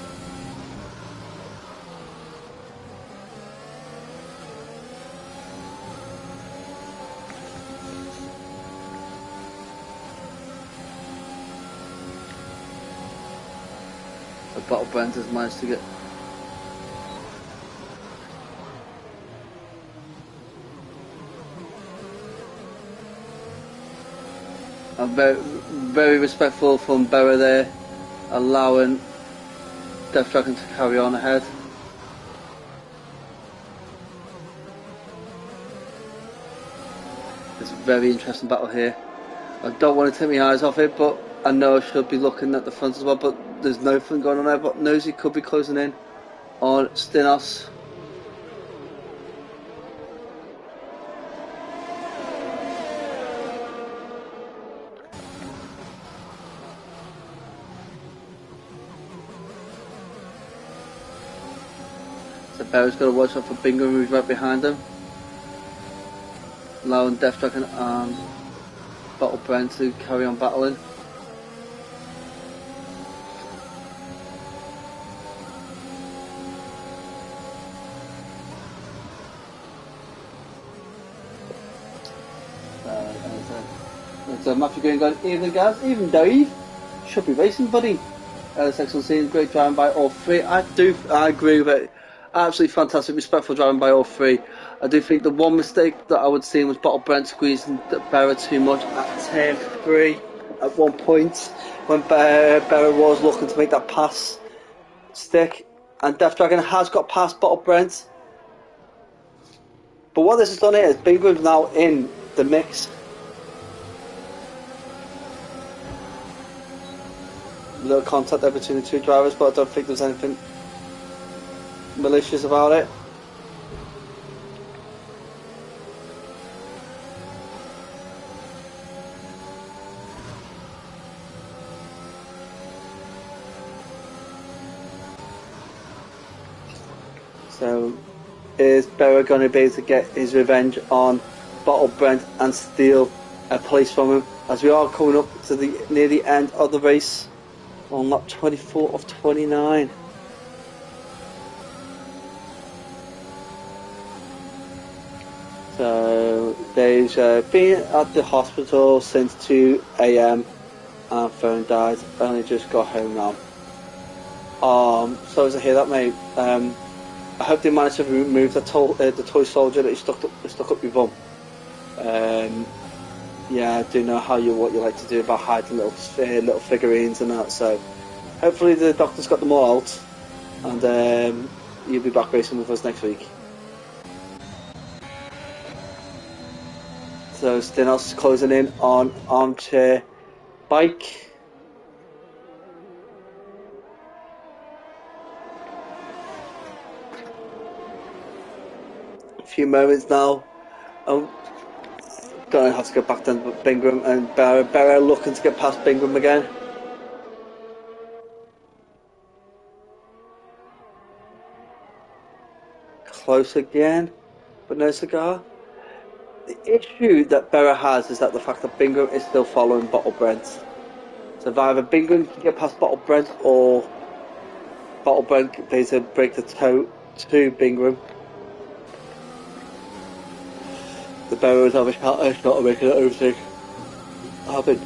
Bottle Brent has managed to get I'm very respectful from Barra there, allowing Death Dragon to carry on ahead. It's a very interesting battle here. I don't want to take my eyes off it, but I know I should be looking at the front as well, but there's nothing going on there. But Nosy could be closing in on Stinos. So Barry's got to watch out for Bingo, who's right behind him, allowing Death Dragon and Bottle Brent to carry on battling. So Matthew Green going, evening guys, even Dave, should be racing buddy. Excellent scene, great driving by all 3. I agree with it. Absolutely fantastic, respectful driving by all 3. I do think the one mistake that I would see was Bottle Brent squeezing Barra too much at turn 3 at one point when Barra was looking to make that pass stick, and Death Dragon has got past Bottle Brent. But what this has done here is Bingham's now in the mix. A little contact there between the 2 drivers, but I don't think there's anything malicious about it. So is Barra going to be able to get his revenge on Bottle Brent and steal a place from him, as we are coming up to near the end of the race on lap 24 of 29. So Dave's been at the hospital since 2 AM and phone died, only just got home now. So as I hear that, mate. I hope they managed to remove the toy soldier that is stuck up your bum. Yeah, I do know what you like to do about hiding little figurines and that. So hopefully the doctor's got them all out, and you'll be back racing with us next week. So Stinos closing in on Armchair Bike. A few moments now. Don't have to go back down to Bingham and Barrow looking to get past Bingham again. Close again, but no cigar. The issue that Barrow has is that the fact that Bingham is still following Bottle Brent. So if either Bingham can get past Bottle Brent or Bottle Brent needs to break the toe to Bingham. The Barrows have a shot of making it overtake happen.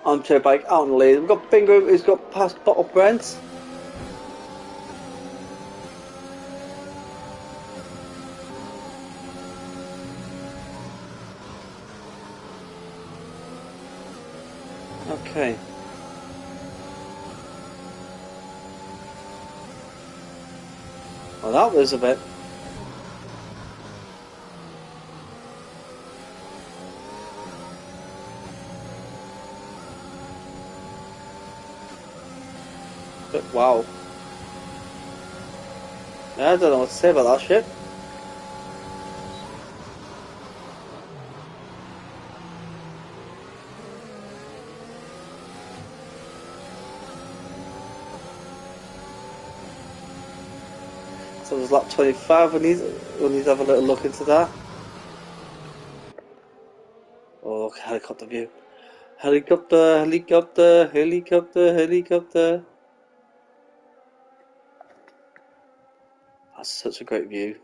Armchair Bike out in the lead. We've got Bingham who's got past Bottle Brent. Okay. Well, that was a bit. Wow. Yeah, I don't know what to say about that shit. So there's lap 25. We need to have a little look into that. Oh, look, helicopter view. Helicopter, helicopter, helicopter, helicopter. That's such a great view.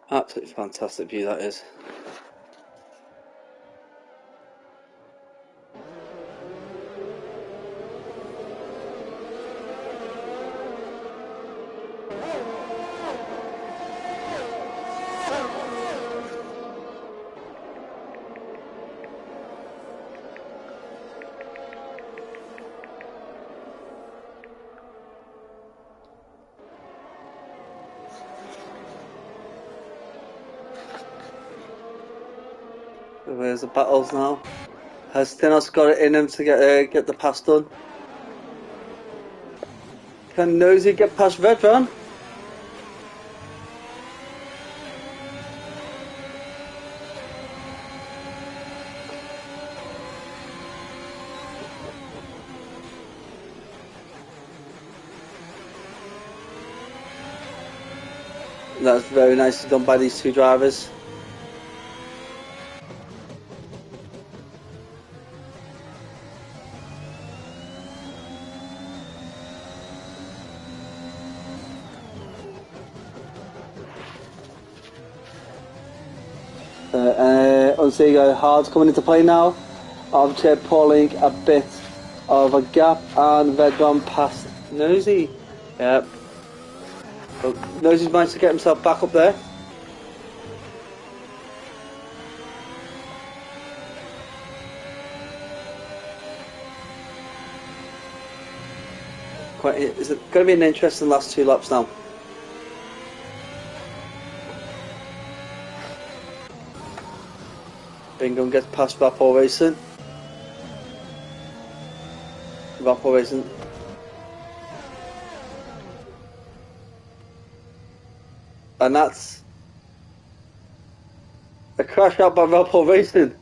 Absolutely fantastic view that is. Where's the battles now? Has Stinos got it in him to get the pass done? Can Nosy get past Redvan? That's very nicely done by these two drivers. Unseago Hard's coming into play now. Armchair pulling a bit of a gap, and Redvan past Nosy. Yep. But Nosy's managed to get himself back up there. It's going to be an interesting last two laps now. Bingham gets past Rapport Racing. Rapport Racing. And that's a crash out by Rapport Racing.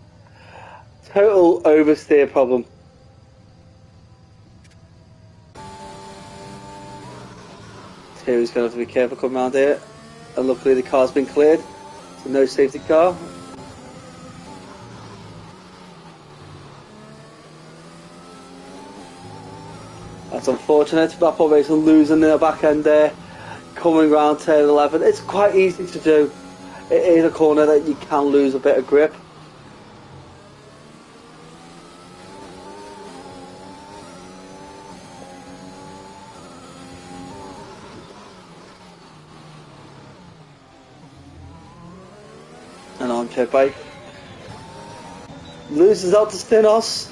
Total oversteer problem. Terry's going to have to be careful coming around here. And luckily the car's been cleared. So no safety car. That's unfortunate. Rapport Racing losing in the back end there, coming round turn 11. It's quite easy to do. It is a corner that you can lose a bit of grip. An armchair bike loses out to Stinos.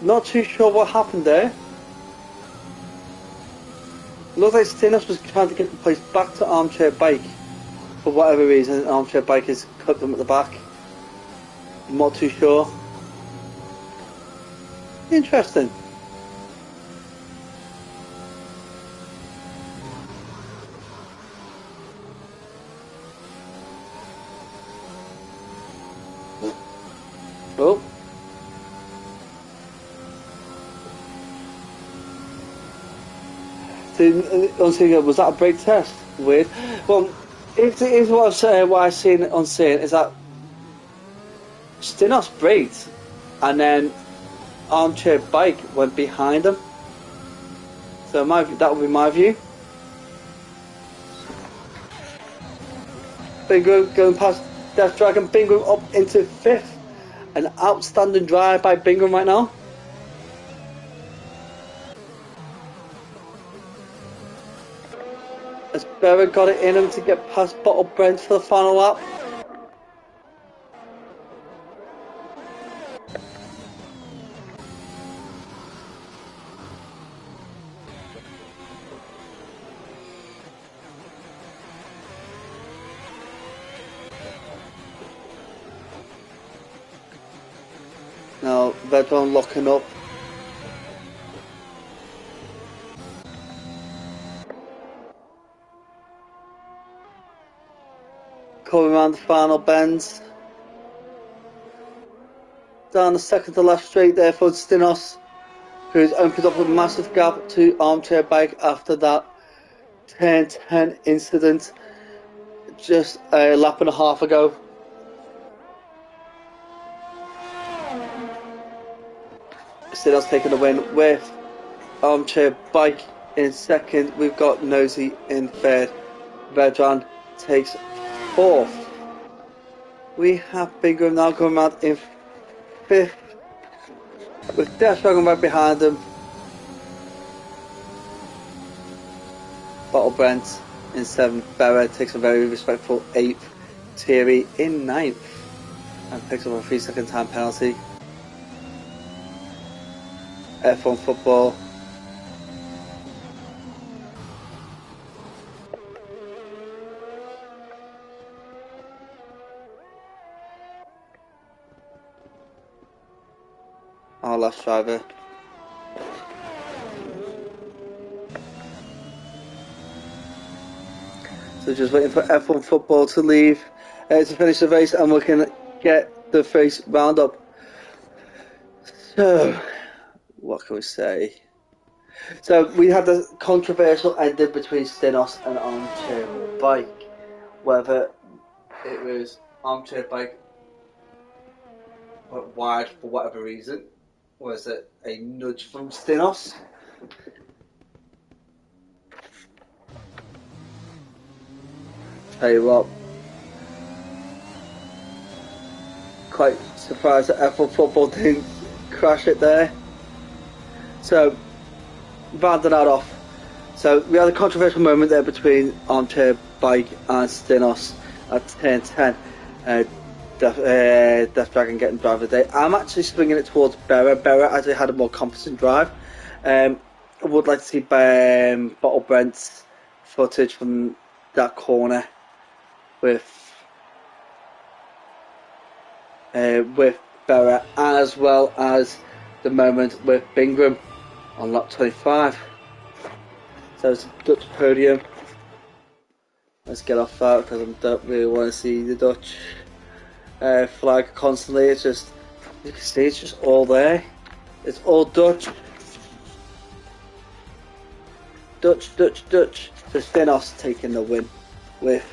Not too sure what happened there. Looks like Stinos was trying to get the place back to armchair bike. For whatever reason, armchair bike has cut them at the back. I'm not too sure. Interesting. Oh. Was that a brake test? Weird. Well, here's what I'm saying. What I've seen on scene is that Stinos braked, and then armchair bike went behind him. So that would be my view. Bingo going past Death Dragon. Bingo up into 5th. An outstanding drive by Bingo right now. As Berra got it in him to get past Bottle Brent for the final lap. Now Vedron locking up. Coming around the final bends. Down the second to left straight there for Stinos, who's opened up a massive gap to armchair bike after that turn 10 incident just a lap and a half ago. Stinos taking the win with armchair bike in second. We've got Nosy in third. Vedran takes 4th. We have Bingo now going around in 5th with Death Dragon right behind him. Bottle Brent in 7th. Berra takes a very respectful 8th. Thierry in 9th and picks up a 3-second time penalty. F1 football. Our last driver. So just waiting for F1 football to leave to finish the race, and we can get the race roundup. So, what can we say? So we had the controversial ending between Stinos and Armchair Bike. Whether it was Armchair Bike went wide for whatever reason. Was it a nudge from Stinos? Tell you what, quite surprised that F1 football didn't crash it there. So, rounding that off. So, we had a controversial moment there between Armchair Bike and Stinos at turn 10. Death Dragon getting driver of the day. I'm actually swinging it towards Berra. Berra actually had a more competent drive. I would like to see Bottle Brent's footage from that corner with Berra, as well as the moment with Bingham on lap 25. So it's a Dutch podium. Let's get off that because I don't really want to see the Dutch flag constantly. It's just, you can see it's just all there. It's all Dutch. Dutch. So Stinos taking the win with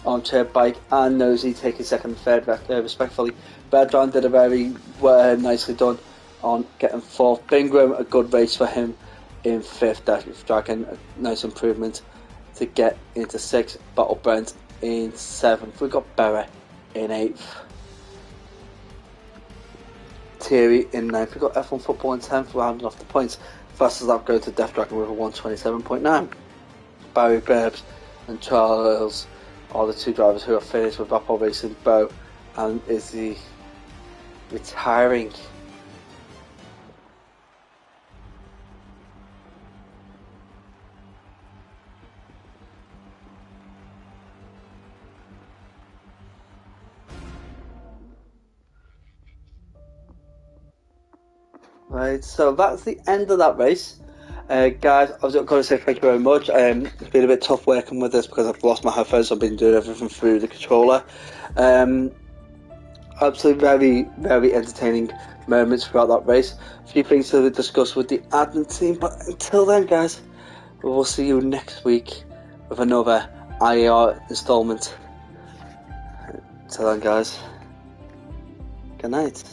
Armchair Bike and Nosy taking second and third respectfully. Red Dragon did a very nicely done on getting fourth. Bingram, a good race for him in fifth. Death Dragon, a nice improvement to get into sixth. Battle Brent in seventh. We got Berra in eighth. Thierry in ninth. We got F1 Football in 10th, rounding off the points. Fastest lap go to Death Dragon with a 1:27.9. Barry Burbs and Charles are the two drivers who are finished with Apple Racing. Bo and Izzy retiring. Right, so that's the end of that race. Guys, I was going to say thank you very much. It's been a bit tough working with this because I've lost my headphones. I've been doing everything through the controller. Absolutely very entertaining moments throughout that race. A few things to discuss with the admin team, but until then, guys, we will see you next week with another IER installment. Until then, guys, good night.